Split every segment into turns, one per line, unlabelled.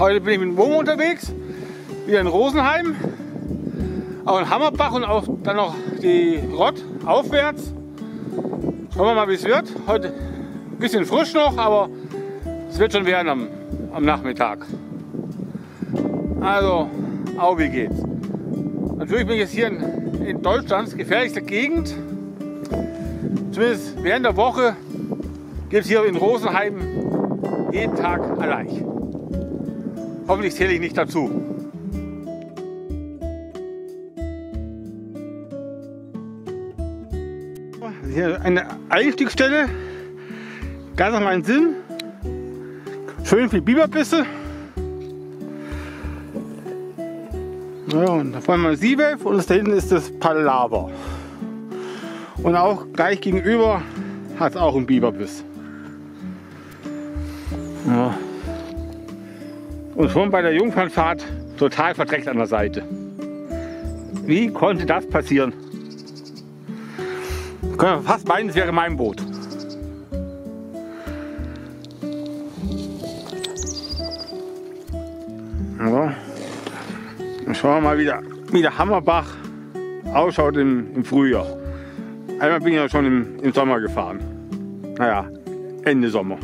Heute bin ich mit dem Womo unterwegs, wieder in Rosenheim, auch in Hammerbach und auch dann noch die Rott aufwärts. Schauen wir mal, wie es wird. Heute ein bisschen frisch noch, aber es wird schon werden am Nachmittag. Also, auch wie geht's. Natürlich bin ich jetzt hier in Deutschlands gefährlichster Gegend. Zumindest während der Woche gibt es hier in Rosenheim jeden Tag Laich. Hoffentlich zähle ich nicht dazu. Hier eine Einstiegsstelle, ganz nach meinem Sinn. Schön viel Biberbisse. Ja, und da vorne mal Seawave und da hinten ist das Palaver. Und auch gleich gegenüber hat es auch einen Biberbiss. Ja. Und schon bei der Jungfernfahrt total verdreckt an der Seite. Wie konnte das passieren? Können wir fast meinen, es wäre mein Boot. So. Dann schauen wir mal, wie der Hammerbach ausschaut im Frühjahr. Einmal bin ich ja schon im Sommer gefahren. Naja, Ende Sommer.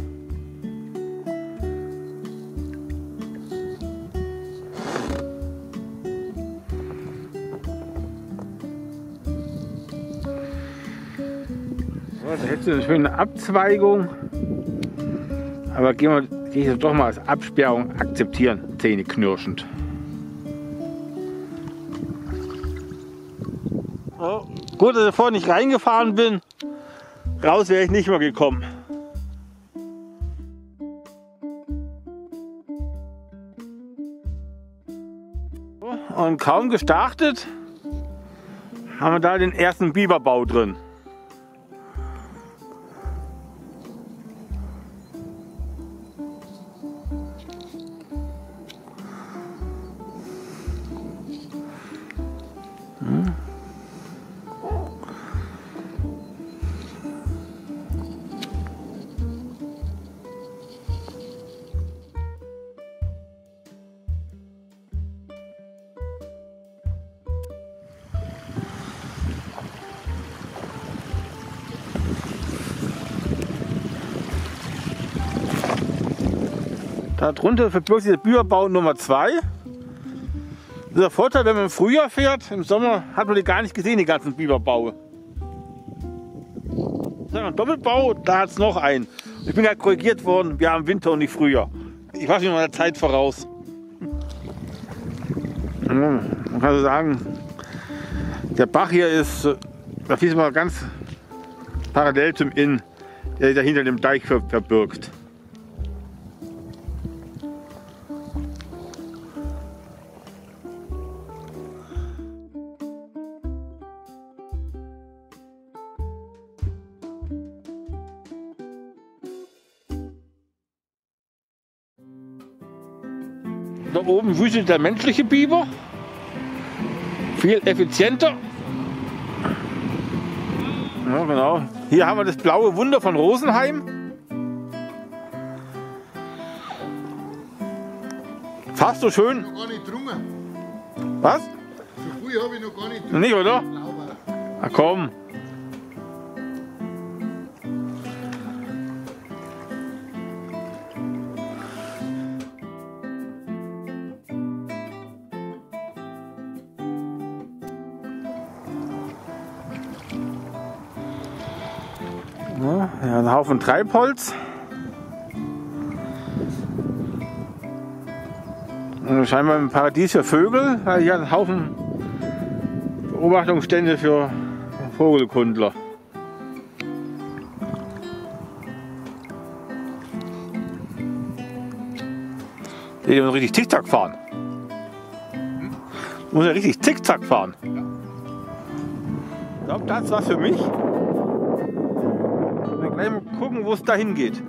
So, da hätte eine schöne Abzweigung. Aber gehe ich das doch mal als Absperrung akzeptieren, zähneknirschend. Oh, gut, dass ich vorher nicht reingefahren bin. Raus wäre ich nicht mehr gekommen. Und kaum gestartet, haben wir da den ersten Biberbau drin. Darunter verbirgt sich der Biberbau Nummer 2. Das ist der Vorteil, wenn man im Frühjahr fährt. Im Sommer hat man die gar nicht gesehen, die ganzen Biberbaue. Das ist ein Doppelbau, da hat es noch einen. Ich bin ja korrigiert worden, wir haben Winter und nicht Frühjahr. Ich war schon in meiner Zeit voraus. Man kann so sagen, der Bach hier ist, da fließt mal ganz parallel zum Inn, der sich da hinter dem Deich verbirgt. Da oben wütet der menschliche Biber, viel effizienter. Ja, genau. Hier haben wir das blaue Wunder von Rosenheim. Fast so schön.
Noch gar nicht getrunken.
Was?
So früh habe ich noch gar nicht getrunken.
Nicht, oder? Na komm. Ja, ein Haufen Treibholz. Und scheinbar ein Paradies für Vögel, weil hier ein Haufen Beobachtungsstände für Vogelkundler. Die muss richtig Zickzack fahren. Muss ja richtig Zickzack fahren. Ich glaube, das ist was für mich. Gleich mal gucken, wo es dahin geht.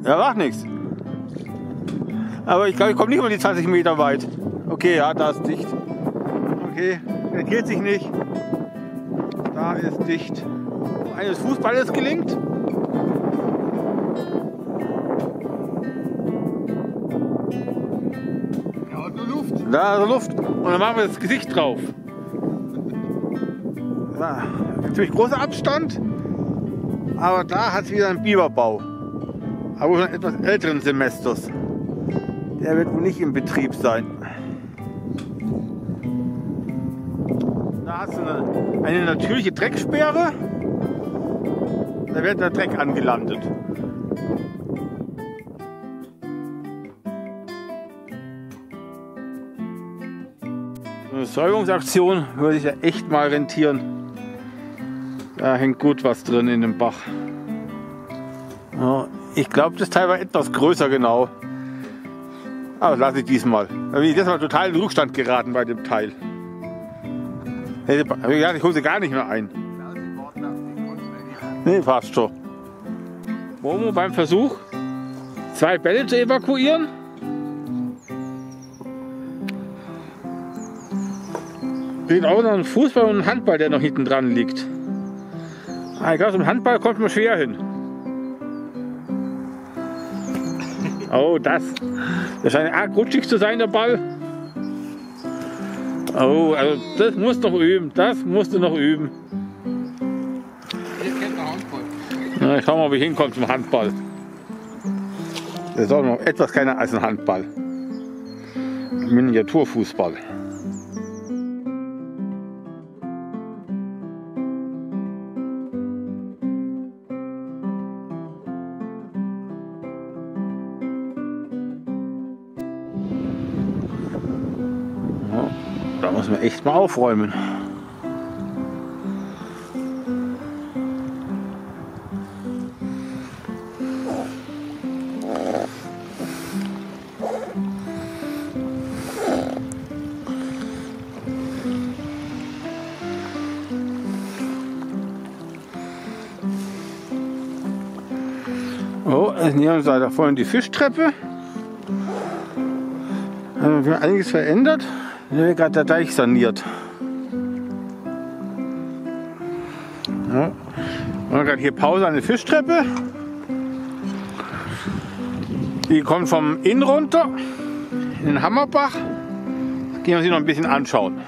Ja, macht nichts. Aber ich glaube, ich komme nicht mal die 20 Meter weit. Okay, ja, da ist dicht. Okay, rentiert sich nicht. Da ist dicht. Eines Fußballes gelingt. Da ist Luft und dann machen wir das Gesicht drauf. Ja, natürlich großer Abstand, aber da hat es wieder einen Biberbau. Aber schon etwas älteren Semesters. Der wird wohl nicht in Betrieb sein. Da hast du eine natürliche Drecksperre. Da wird der Dreck angelandet. Eine Säuberungsaktion würde sich ja echt mal rentieren. Da hängt gut was drin in dem Bach. Ja, ich glaube, das Teil war etwas größer genau. Aber das lasse ich diesmal. Da bin ich diesmal total in Rückstand geraten bei dem Teil. Ich hole sie gar nicht mehr ein. Nee, passt schon. Momo beim Versuch, 2 Bälle zu evakuieren. Kriegt auch noch einen Fußball und einen Handball, der noch hinten dran liegt. Ich glaube, zum Handball kommt man schwer hin. Oh, das scheint arg rutschig zu sein, der Ball. Oh, also das musst du noch üben. Das musst du noch üben.
Ihr kennt den Handball.
Na, ich schau mal, ob ich hinkomme zum Handball. Das ist auch noch etwas kleiner als ein Handball. Miniaturfußball. Da muss man echt mal aufräumen. Oh, es nähern uns da vorne die Fischtreppe. Da haben wir einiges verändert. Da wird gerade der Deich saniert. Ja. Wir haben gerade hier Pause an der Fischtreppe. Die kommt vom Inn runter in den Hammerbach. Gehen wir uns noch ein bisschen anschauen.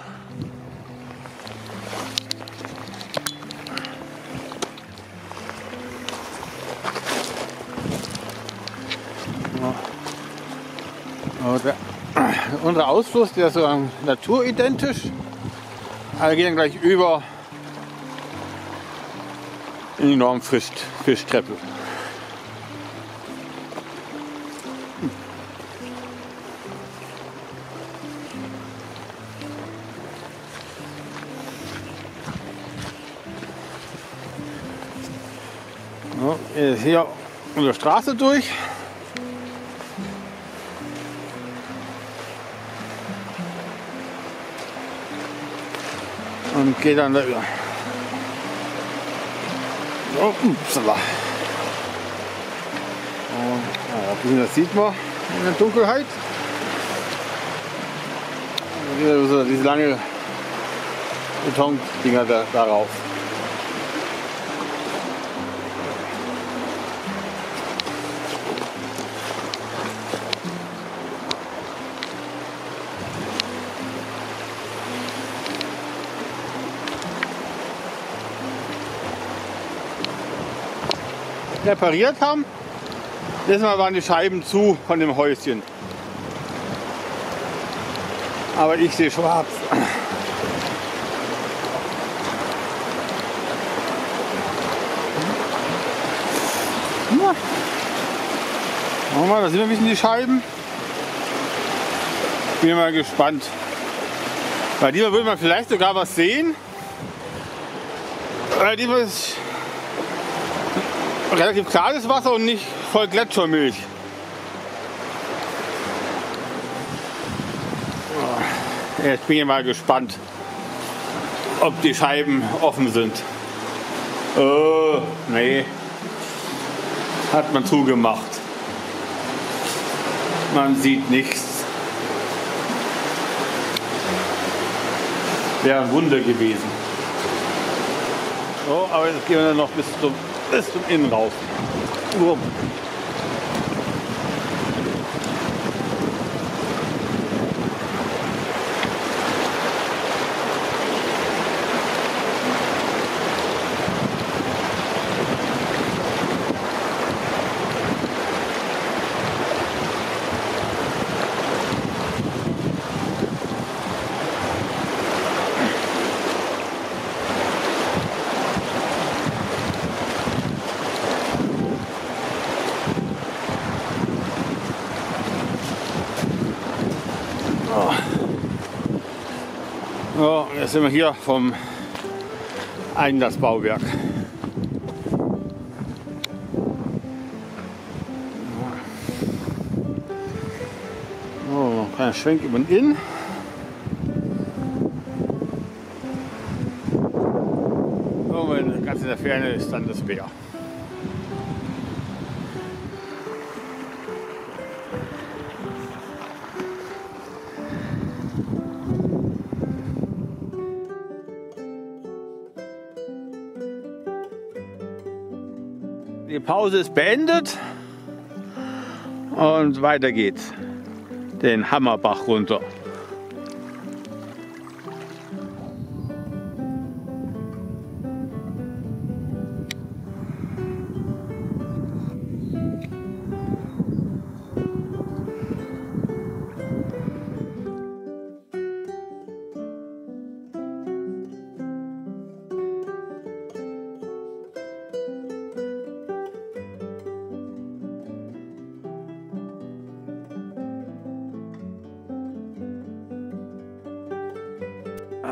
Ja. Unser Ausfluss, der ist so naturidentisch. Wir gehen gleich über in die Normfischtreppe. So, hier unsere Straße durch. Und geht dann da über. So, upsala. Und, das sieht man in der Dunkelheit. So, diese lange Betondinger darauf. Repariert haben. Letztes Mal waren die Scheiben zu von dem Häuschen. Aber ich sehe schwarz. Machen wir, da sind ein bisschen die Scheiben. Bin mal gespannt. Bei dieser würde man vielleicht sogar was sehen. Weil diesmal ist relativ klares Wasser und nicht voll Gletschermilch. Jetzt bin ich mal gespannt, ob die Scheiben offen sind. Nee, hat man zugemacht. Man sieht nichts. Wäre ein Wunder gewesen. So, aber jetzt gehen wir dann noch bis zum Innen raus. So, jetzt sind wir hier vom Einlassbauwerk. So, ein kleiner Schwenk über den Inn. Und ganz in der Ferne ist dann das Meer. Die Pause ist beendet und weiter geht's den Hammerbach runter.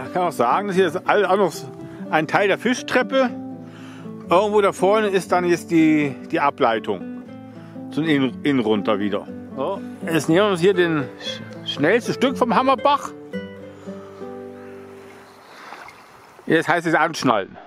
Ich kann auch sagen, das hier ist alles auch noch ein Teil der Fischtreppe. Irgendwo da vorne ist dann jetzt die Ableitung zum Inn runter wieder. So, jetzt nehmen wir uns hier den schnellste Stück vom Hammerbach. Jetzt heißt es anschnallen.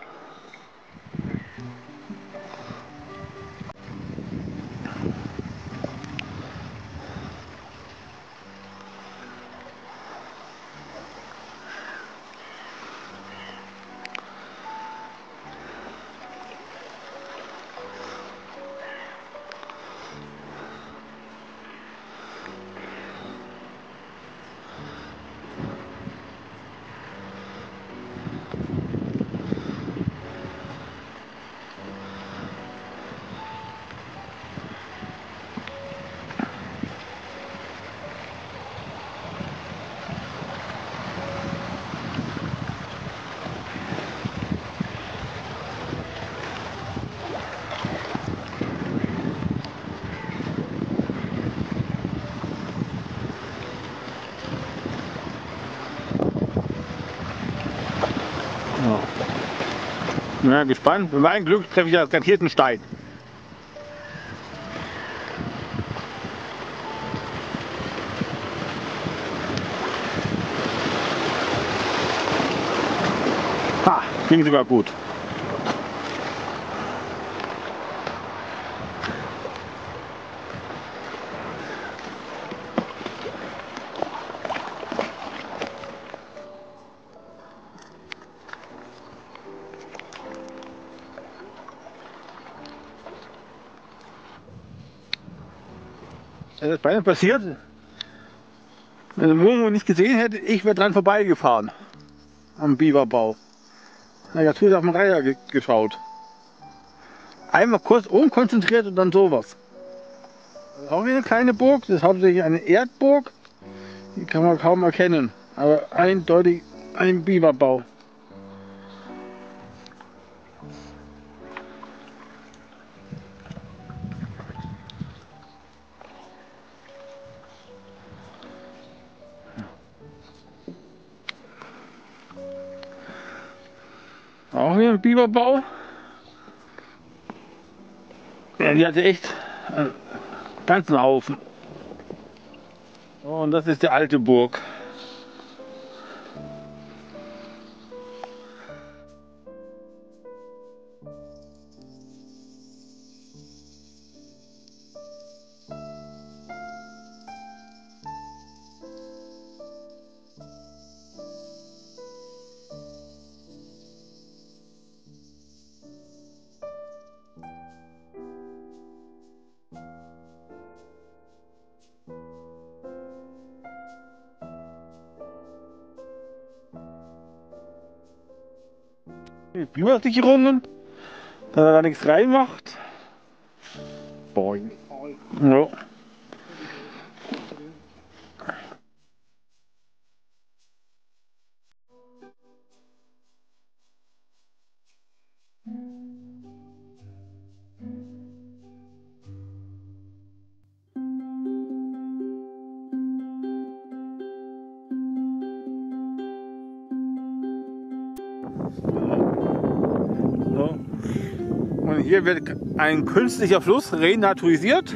Ja, gespannt. Mit meinem Glück treffe ich ja garantiert einen Stein. Ha, ging sogar gut. Das ist beinahe passiert. Wenn der Momo nicht gesehen hätte, ich wäre dran vorbeigefahren. Am Biberbau. Ich habe früher auf den Reiher geschaut. Einmal kurz unkonzentriert und dann sowas. Das ist auch wieder eine kleine Burg. Das ist hauptsächlich eine Erdburg. Die kann man kaum erkennen. Aber eindeutig ein Biberbau. Auch wieder ein Biberbau. Ja, die hatte echt einen ganzen Haufen. Und das ist die alte Burg. Bibersicherungen, dass er da nichts reinmacht. Boing. Ja. Und hier wird ein künstlicher Fluss renaturisiert.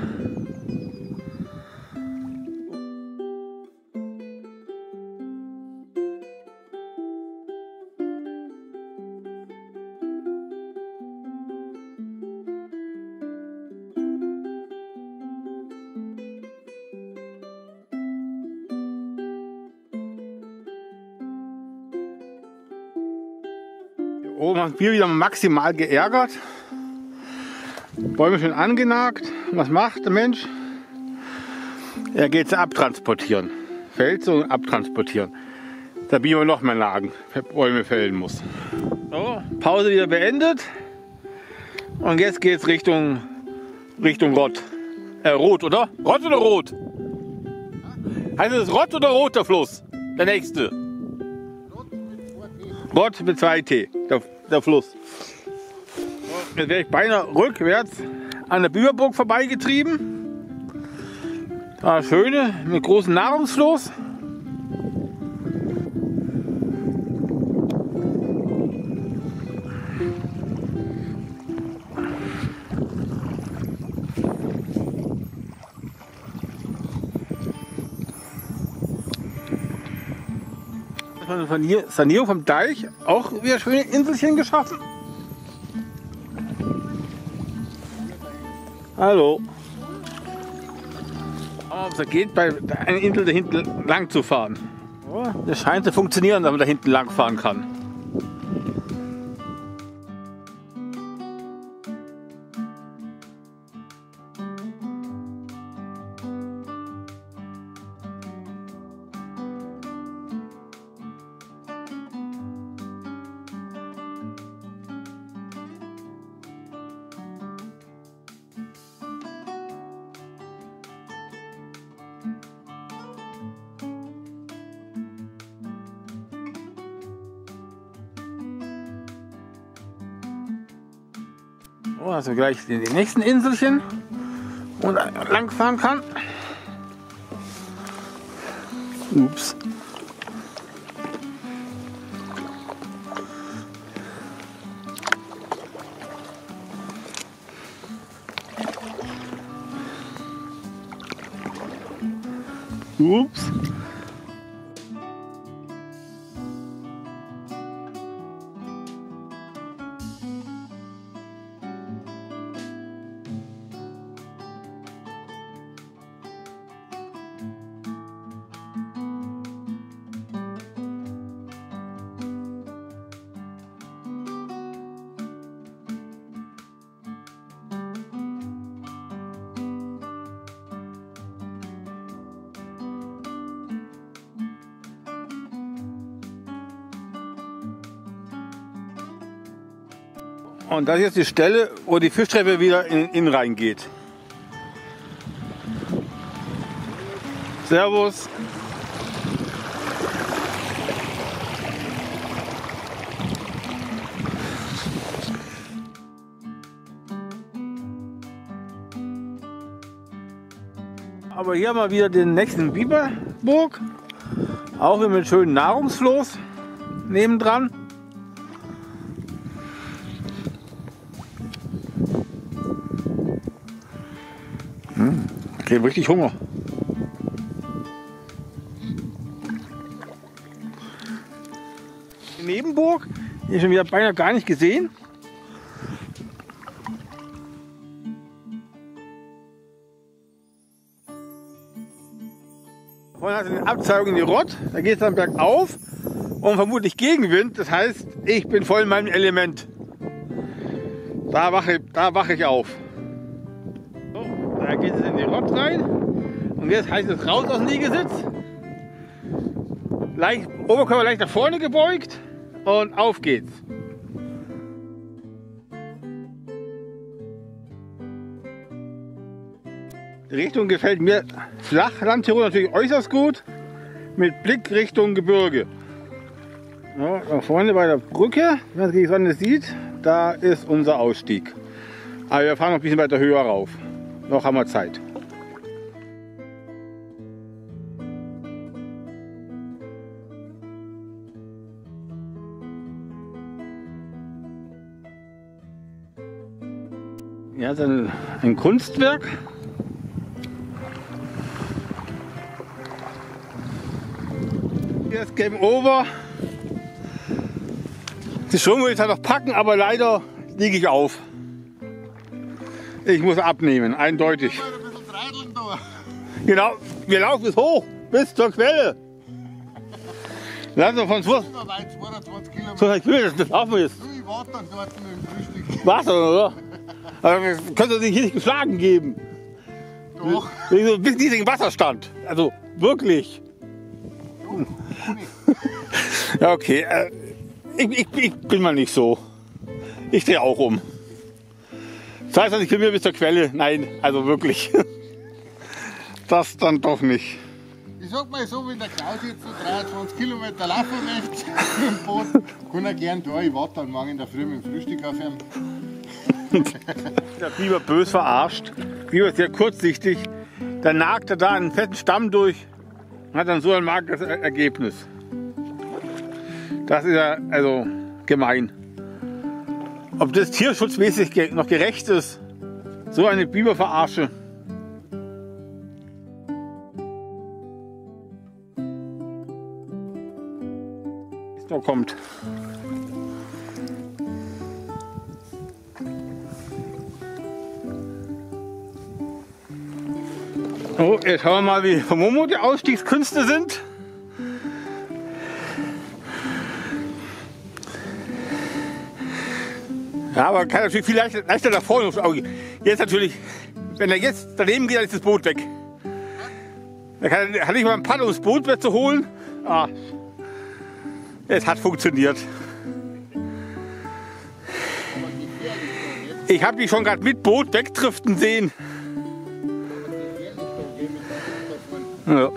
Oben haben wir wieder maximal geärgert. Bäume schön angenagt. Was macht der Mensch? Er geht sie abtransportieren. Fällt so und abtransportieren. Da biegen wir noch mehr nagen, Bäume fällen muss. So, Pause wieder beendet. Und jetzt geht es Richtung Rott. Rot, oder? Rott oder Rot? Heißt es Rott oder Rot, der Fluss? Der nächste. Rott mit 2T, der Fluss. Jetzt werde ich beinahe rückwärts an der Biberburg vorbeigetrieben. Da schöne, mit großem Nahrungsfluss. Von hier Sanierung vom Deich auch wieder schöne Inselchen geschaffen. Hallo. Aber es geht, bei einer Insel da hinten lang zu fahren. Das scheint zu funktionieren, dass man da hinten lang fahren kann. Also gleich in die nächsten Inselchen und lang fahren kann. Ups. Ups. Und das ist jetzt die Stelle, wo die Fischtreppe wieder in den Inn reingeht. Servus. Aber hier haben wir wieder den nächsten Biberburg. Auch wieder mit schönen Nahrungsfloß nebendran. Ich habe richtig Hunger. Die Nebenburg, hier schon wieder beinahe gar nicht gesehen. Vorne hat es eine Abzweigung in die Rott, da geht es dann bergauf und vermutlich Gegenwind. Das heißt, ich bin voll in meinem Element. Da wache ich auf. Da geht es in die Rott rein und jetzt heißt es raus aus dem Liegesitz. Oberkörper leicht nach vorne gebeugt und auf geht's. Die Richtung gefällt mir flach, Landtirol natürlich äußerst gut, mit Blick Richtung Gebirge. Ja, da vorne bei der Brücke, wenn man die Sonne sieht, da ist unser Ausstieg. Aber wir fahren noch ein bisschen weiter höher rauf. Noch haben wir Zeit. Ja, das ist ein Kunstwerk. Hier ist Game Over. Die Schuhe will ich da noch packen, aber leider liege ich auf. Ich muss abnehmen, eindeutig.
Mal ein bisschen treideln da.
Genau, wir laufen es hoch bis zur Quelle. Also von
Immer weit, 22 Kilometer.
200 Kilometer, das laufen wir jetzt.
Du, ich warte dann dort mit dem Frühstück.
Wasser, oder? Aber wir können uns hier nicht geschlagen geben.
Doch.
Bis niedrigen Wasserstand. Also wirklich. Ja, okay. Ich bin mal nicht so. Ich drehe auch um. 22 Kilometer bis zur Quelle. Nein, also wirklich. Das dann doch nicht.
Ich sag mal so, wenn der Klaus jetzt so 23 Kilometer laufen möchte mit dem Boot, kann er gern da. Ich warte dann morgen in der Früh mit dem Frühstück auf ihn.
Der Biber bös verarscht. Biber ist sehr kurzsichtig. Dann nagt er da einen fetten Stamm durch und hat dann so ein mageres Ergebnis. Das ist ja also gemein. Ob das tierschutzmäßig noch gerecht ist, so eine Biberverarsche. Da kommt. So, jetzt schauen wir mal, wie von Momo die Ausstiegskünste sind. Ja, aber kann natürlich viel leichter nach vorne aufs Auge. Jetzt natürlich, wenn er jetzt daneben geht, dann ist das Boot weg. Da kann ich mal ein Paddel, um das Boot wegzuholen. Ah, es hat funktioniert. Ich habe die schon gerade mit Boot wegdriften sehen. Ja.